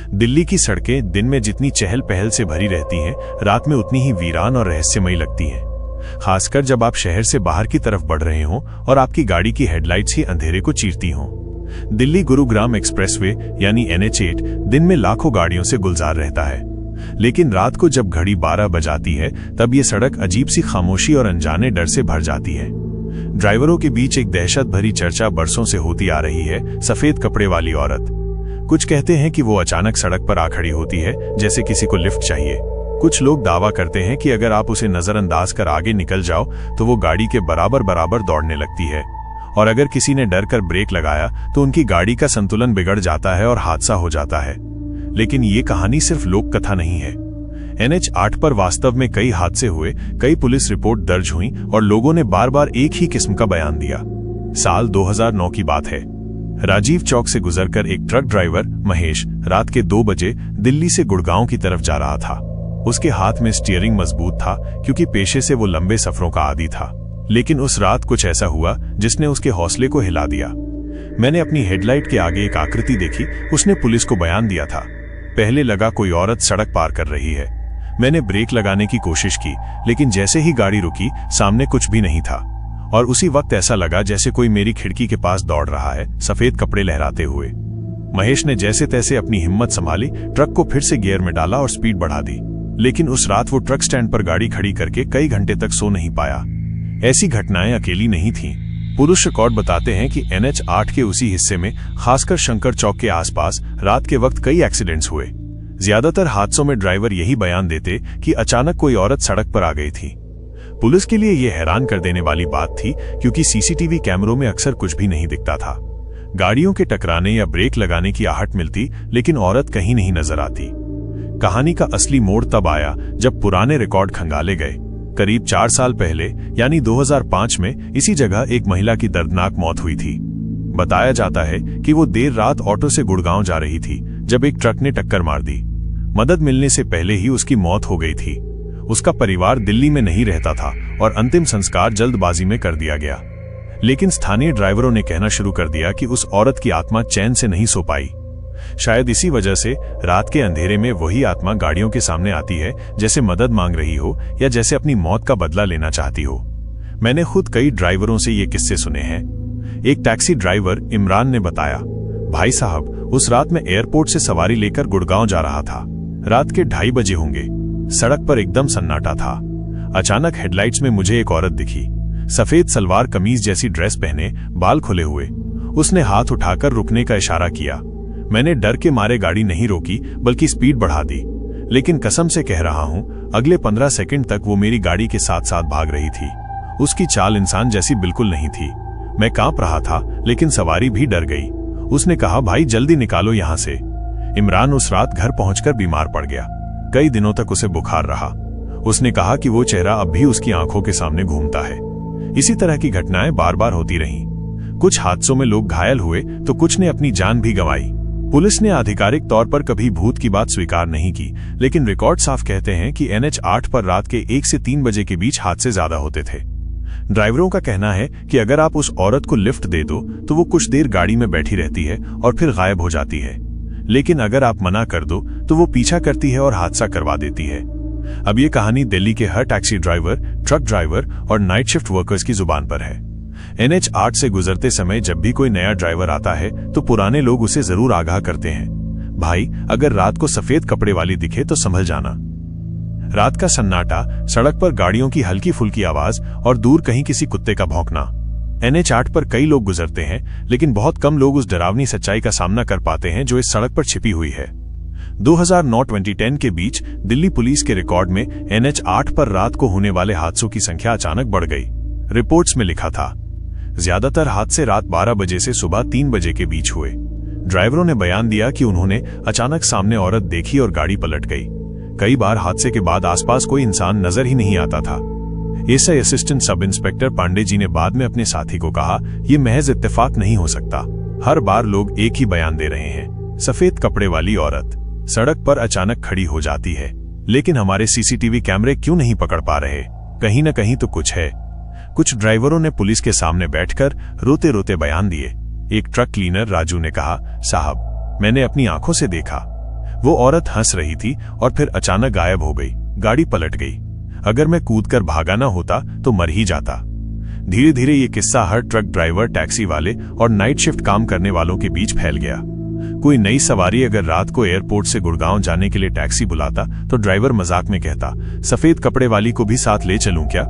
दिल्ली की सड़कें दिन में जितनी चहल पहल से भरी रहती हैं, रात में उतनी ही वीरान और रहस्यमयी लगती हैं। खासकर जब आप शहर से बाहर की तरफ बढ़ रहे हों और आपकी गाड़ी की हेडलाइट्स ही अंधेरे को चीरती हों। दिल्ली गुरुग्राम एक्सप्रेसवे यानी NH8 दिन में लाखों गाड़ियों से गुलजार रहता है, लेकिन रात को जब घड़ी 12 बजाती है तब ये सड़क अजीब सी खामोशी और अनजाने डर से भर जाती है। ड्राइवरों के बीच एक दहशत भरी चर्चा बरसों से होती आ रही है, सफेद कपड़े वाली औरत। कुछ कहते हैं कि वो अचानक सड़क पर आ खड़ी होती है जैसे किसी को लिफ्ट चाहिए। कुछ लोग दावा करते हैं कि अगर आप उसे नजरअंदाज कर आगे निकल जाओ तो वो गाड़ी के बराबर बराबर दौड़ने लगती है, और अगर किसी ने डर कर ब्रेक लगाया तो उनकी गाड़ी का संतुलन बिगड़ जाता है और हादसा हो जाता है। लेकिन ये कहानी सिर्फ लोक कथा नहीं है। NH8 पर वास्तव में कई हादसे हुए, कई पुलिस रिपोर्ट दर्ज हुई और लोगों ने बार बार एक ही किस्म का बयान दिया। साल 2009 की बात है। राजीव चौक से गुजरकर एक ट्रक ड्राइवर महेश रात के 2 बजे दिल्ली से गुड़गांव की तरफ जा रहा था। उसके हाथ में स्टीयरिंग मजबूत था क्योंकि पेशे से वो लंबे सफरों का आदी था। लेकिन उस रात कुछ ऐसा हुआ जिसने उसके हौसले को हिला दिया। मैंने अपनी हेडलाइट के आगे एक आकृति देखी, उसने पुलिस को बयान दिया था। पहले लगा कोई औरत सड़क पार कर रही है। मैंने ब्रेक लगाने की कोशिश की, लेकिन जैसे ही गाड़ी रुकी सामने कुछ भी नहीं था, और उसी वक्त ऐसा लगा जैसे कोई मेरी खिड़की के पास दौड़ रहा है, सफेद कपड़े लहराते हुए। महेश ने जैसे तैसे अपनी हिम्मत संभाली, ट्रक को फिर से गियर में डाला और स्पीड बढ़ा दी। लेकिन उस रात वो ट्रक स्टैंड पर गाड़ी खड़ी करके कई घंटे तक सो नहीं पाया। ऐसी घटनाएं अकेली नहीं थीं। पुलिस रिकॉर्ड बताते हैं कि NH8 के उसी हिस्से में, खासकर शंकर चौक के आसपास, रात के वक्त कई एक्सीडेंट्स हुए। ज्यादातर हादसों में ड्राइवर यही बयान देते कि अचानक कोई औरत सड़क पर आ गई थी। पुलिस के लिए यह हैरान कर देने वाली बात थी, क्योंकि CCTV कैमरों में अक्सर कुछ भी नहीं दिखता था। गाड़ियों के टकराने या ब्रेक लगाने की आहट मिलती, लेकिन औरत कहीं नहीं नजर आती। कहानी का असली मोड़ तब आया जब पुराने रिकॉर्ड खंगाले गए। करीब 4 साल पहले यानी 2005 में इसी जगह एक महिला की दर्दनाक मौत हुई थी। बताया जाता है कि वो देर रात ऑटो से गुड़गांव जा रही थी जब एक ट्रक ने टक्कर मार दी। मदद मिलने से पहले ही उसकी मौत हो गई थी। उसका परिवार दिल्ली में नहीं रहता था और अंतिम संस्कार जल्दबाजी में कर दिया गया। लेकिन स्थानीय ड्राइवरों ने कहना शुरू कर दिया कि उस औरत की आत्मा चैन से नहीं सो पाई। शायद इसी वजह से रात के अंधेरे में वही आत्मा गाड़ियों के सामने आती है, जैसे मदद मांग रही हो या जैसे अपनी मौत का बदला लेना चाहती हो। मैंने खुद कई ड्राइवरों से ये किस्से सुने हैं। एक टैक्सी ड्राइवर इमरान ने बताया, भाई साहब, उस रात मैं एयरपोर्ट से सवारी लेकर गुड़गांव जा रहा था। रात के 2:30 बजे होंगे। सड़क पर एकदम सन्नाटा था। अचानक हेडलाइट्स में मुझे एक औरत दिखी, सफेद सलवार कमीज जैसी ड्रेस पहने, बाल खुले हुए। उसने हाथ उठाकर रुकने का इशारा किया। मैंने डर के मारे गाड़ी नहीं रोकी, बल्कि स्पीड बढ़ा दी। लेकिन कसम से कह रहा हूं, अगले 15 सेकंड तक वो मेरी गाड़ी के साथ साथ भाग रही थी। उसकी चाल इंसान जैसी बिल्कुल नहीं थी। मैं कांप रहा था, लेकिन सवारी भी डर गई। उसने कहा, भाई जल्दी निकालो यहां से। इमरान उस रात घर पहुंचकर बीमार पड़ गया। कई दिनों तक उसे बुखार रहा। उसने कहा कि वो चेहरा अब भी उसकी आंखों के सामने घूमता है। इसी तरह की घटनाएं बार बार होती रहीं। कुछ हादसों में लोग घायल हुए तो कुछ ने अपनी जान भी गंवाई। पुलिस ने आधिकारिक तौर पर कभी भूत की बात स्वीकार नहीं की, लेकिन रिकॉर्ड साफ कहते हैं कि NH8 पर रात के 1 से 3 बजे के बीच हादसे ज्यादा होते थे। ड्राइवरों का कहना है कि अगर आप उस औरत को लिफ्ट दे दो तो वो कुछ देर गाड़ी में बैठी रहती है और फिर गायब हो जाती है। लेकिन अगर आप मना कर दो तो वो पीछा करती है और हादसा करवा देती है। अब ये कहानी दिल्ली के हर टैक्सी ड्राइवर, ट्रक ड्राइवर और नाइट शिफ्ट वर्कर्स की जुबान पर है। NH8 से गुजरते समय जब भी कोई नया ड्राइवर आता है तो पुराने लोग उसे जरूर आगाह करते हैं, भाई अगर रात को सफेद कपड़े वाली दिखे तो संभल जाना। रात का सन्नाटा, सड़क पर गाड़ियों की हल्की फुल्की आवाज और दूर कहीं किसी कुत्ते का भौंकना। NH8 पर कई लोग गुजरते हैं, लेकिन बहुत कम लोग उस डरावनी सच्चाई का सामना कर पाते हैं जो इस सड़क पर छिपी हुई है। 2009-2010 के बीच दिल्ली पुलिस के रिकॉर्ड में NH8 पर रात को होने वाले हादसों की संख्या अचानक बढ़ गई। रिपोर्ट्स में लिखा था, ज्यादातर हादसे रात 12 बजे से सुबह 3 बजे के बीच हुए। ड्राइवरों ने बयान दिया कि उन्होंने अचानक सामने औरत देखी और गाड़ी पलट गई। कई बार हादसे के बाद आसपास कोई इंसान नजर ही नहीं आता था। SI assistant sub inspector Pandey ji ने बाद में अपने साथी को कहा, यह महज इत्तेफाक नहीं हो सकता। हर बार लोग एक ही बयान दे रहे हैं, सफेद कपड़े वाली औरत सड़क पर अचानक खड़ी हो जाती है। लेकिन हमारे CCTV कैमरे क्यों नहीं पकड़ पा रहे? कहीं न कहीं तो कुछ है। कुछ ड्राइवरों ने पुलिस के सामने बैठकर रोते रोते बयान दिए। एक ट्रक क्लीनर राजू ने कहा, साहब मैंने अपनी आंखों से देखा। वो औरत हंस रही थी और फिर अचानक गायब हो गई। गाड़ी पलट गई। अगर मैं कूदकर भागा ना होता तो मर ही जाता। धीरे धीरे ये किस्सा हर ट्रक ड्राइवर, टैक्सी वाले और नाइट शिफ्ट काम करने वालों के बीच फैल गया। कोई नई सवारी अगर रात को एयरपोर्ट से गुड़गांव जाने के लिए टैक्सी बुलाता तो ड्राइवर मजाक में कहता, सफेद कपड़े वाली को भी साथ ले चलूं क्या?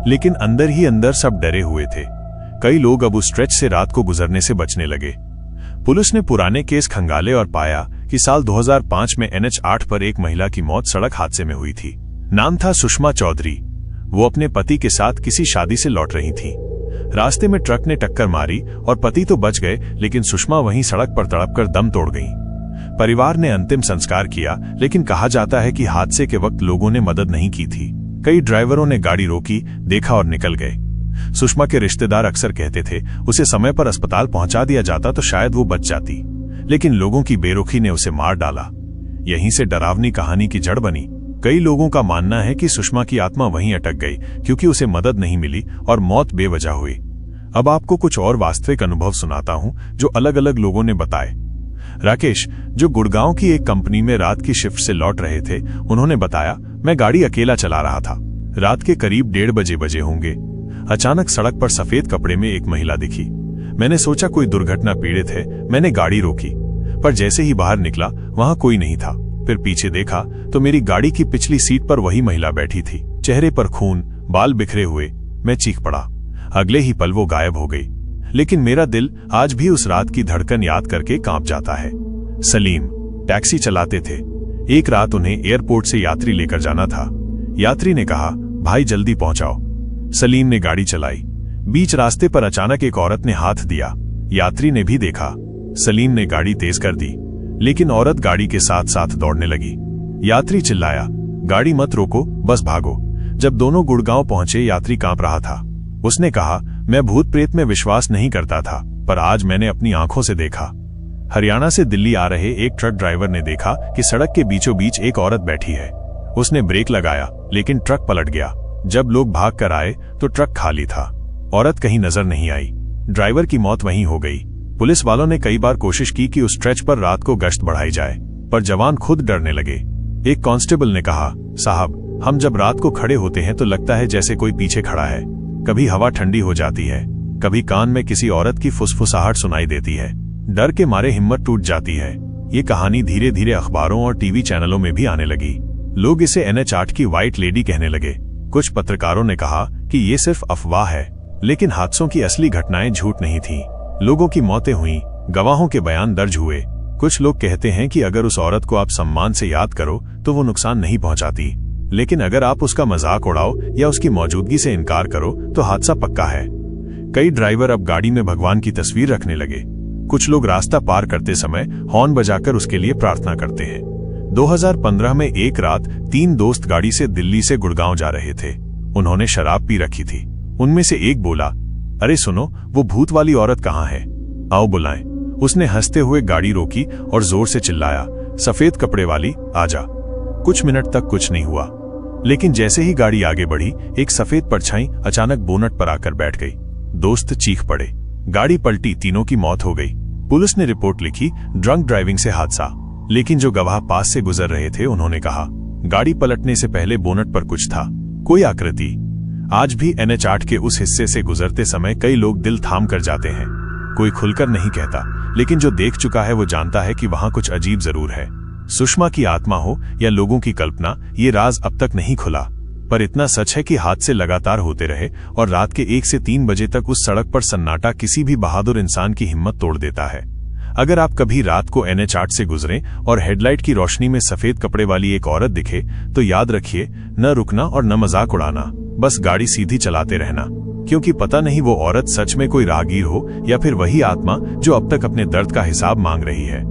लेकिन अंदर ही अंदर सब डरे हुए थे। कई लोग अब उस स्ट्रेच से रात को गुजरने से बचने लगे। पुलिस ने पुराने केस खंगाले और पाया कि साल 2005 में NH 8 पर एक महिला की मौत सड़क हादसे में हुई थी। नाम था सुषमा चौधरी। वो अपने पति के साथ किसी शादी से लौट रही थी। रास्ते में ट्रक ने टक्कर मारी और पति तो बच गए, लेकिन सुषमा वहीं सड़क पर तड़पकर दम तोड़ गई। परिवार ने अंतिम संस्कार किया, लेकिन कहा जाता है कि हादसे के वक्त लोगों ने मदद नहीं की थी। कई ड्राइवरों ने गाड़ी रोकी, देखा और निकल गए। सुषमा के रिश्तेदार अक्सर कहते थे उसे समय पर अस्पताल पहुंचा दिया जाता तो शायद वो बच जाती, लेकिन लोगों की बेरुखी ने उसे मार डाला। यहीं से डरावनी कहानी की जड़ बनी। कई लोगों का मानना है कि सुषमा की आत्मा वहीं अटक गई क्योंकि उसे मदद नहीं मिली और मौत बेवजह हुई। अब आपको कुछ और वास्तविक अनुभव सुनाता हूं जो अलग अलग लोगों ने बताए। राकेश, जो गुड़गांव की एक कंपनी में रात की शिफ्ट से लौट रहे थे, उन्होंने बताया, मैं गाड़ी अकेला चला रहा था। रात के करीब 1:30 बजे होंगे। अचानक सड़क पर सफेद कपड़े में एक महिला दिखी। मैंने सोचा कोई दुर्घटना पीड़ित है। मैंने गाड़ी रोकी, पर जैसे ही बाहर निकला वहां कोई नहीं था। फिर पीछे देखा तो मेरी गाड़ी की पिछली सीट पर वही महिला बैठी थी, चेहरे पर खून, बाल बिखरे हुए। मैं चीख पड़ा। अगले ही पल वो गायब हो गई। लेकिन मेरा दिल आज भी उस रात की धड़कन याद करके कांप जाता है। सलीम टैक्सी चलाते थे। एक रात उन्हें एयरपोर्ट से यात्री लेकर जाना था। यात्री ने कहा, भाई जल्दी पहुंचाओ। सलीम ने गाड़ी चलाई। बीच रास्ते पर अचानक एक औरत ने हाथ दिया। यात्री ने भी देखा। सलीम ने गाड़ी तेज कर दी, लेकिन औरत गाड़ी के साथ साथ दौड़ने लगी। यात्री चिल्लाया, गाड़ी मत रोको, बस भागो। जब दोनों गुड़गांव पहुंचे, यात्री कांप रहा था। उसने कहा, मैं भूत प्रेत में विश्वास नहीं करता था, पर आज मैंने अपनी आंखों से देखा। हरियाणा से दिल्ली आ रहे एक ट्रक ड्राइवर ने देखा कि सड़क के बीचों बीच एक औरत बैठी है। उसने ब्रेक लगाया, लेकिन ट्रक पलट गया। जब लोग भाग कर आए तो ट्रक खाली था। औरत कहीं नजर नहीं आई। ड्राइवर की मौत वहीं हो गई। पुलिस वालों ने कई बार कोशिश की कि उस स्ट्रेच पर रात को गश्त बढ़ाई जाए, पर जवान खुद डरने लगे। एक कांस्टेबल ने कहा, साहब, हम जब रात को खड़े होते हैं तो लगता है जैसे कोई पीछे खड़ा है। कभी हवा ठंडी हो जाती है, कभी कान में किसी औरत की फुसफुसाहट सुनाई देती है। डर के मारे हिम्मत टूट जाती है। ये कहानी धीरे धीरे अखबारों और टीवी चैनलों में भी आने लगी। लोग इसे NH 8 की व्हाइट लेडी कहने लगे। कुछ पत्रकारों ने कहा कि ये सिर्फ अफवाह है, लेकिन हादसों की असली घटनाएं झूठ नहीं थीं। लोगों की मौतें हुई, गवाहों के बयान दर्ज हुए। कुछ लोग कहते हैं कि अगर उस औरत को आप सम्मान से याद करो तो वो नुकसान नहीं पहुंचाती, लेकिन अगर आप उसका मजाक उड़ाओ या उसकी मौजूदगी से इनकार करो तो हादसा पक्का है। कई ड्राइवर अब गाड़ी में भगवान की तस्वीर रखने लगे। कुछ लोग रास्ता पार करते समय हॉर्न बजाकर उसके लिए प्रार्थना करते हैं। 2015 में एक रात 3 दोस्त गाड़ी से दिल्ली से गुड़गांव जा रहे थे। उन्होंने शराब पी रखी थी। उनमें से एक बोला, अरे सुनो, वो भूत वाली औरत कहाँ है, आओ बुलाएं। उसने हंसते हुए गाड़ी रोकी और जोर से चिल्लाया, सफेद कपड़े वाली, आजा। कुछ मिनट तक कुछ नहीं हुआ, लेकिन जैसे ही गाड़ी आगे बढ़ी, एक सफेद परछाई अचानक बोनट पर आकर बैठ गई। दोस्त चीख पड़े। गाड़ी पलटी, तीनों की मौत हो गई। पुलिस ने रिपोर्ट लिखी, ड्रंक ड्राइविंग से हादसा। लेकिन जो गवाह पास से गुजर रहे थे, उन्होंने कहा, गाड़ी पलटने से पहले बोनट पर कुछ था, कोई आकृति। आज भी NH 8 के उस हिस्से से गुजरते समय कई लोग दिल थाम कर जाते हैं। कोई खुलकर नहीं कहता, लेकिन जो देख चुका है वो जानता है कि वहां कुछ अजीब जरूर है। सुषमा की आत्मा हो या लोगों की कल्पना, ये राज अब तक नहीं खुला। पर इतना सच है कि हादसे लगातार होते रहे और रात के 1 से 3 बजे तक उस सड़क पर सन्नाटा किसी भी बहादुर इंसान की हिम्मत तोड़ देता है। अगर आप कभी रात को NH 8 से गुजरें और हेडलाइट की रोशनी में सफेद कपड़े वाली एक औरत दिखे, तो याद रखिए, न रुकना और न मजाक उड़ाना, बस गाड़ी सीधी चलाते रहना, क्योंकि पता नहीं वो औरत सच में कोई राहगीर हो या फिर वही आत्मा जो अब तक अपने दर्द का हिसाब मांग रही है।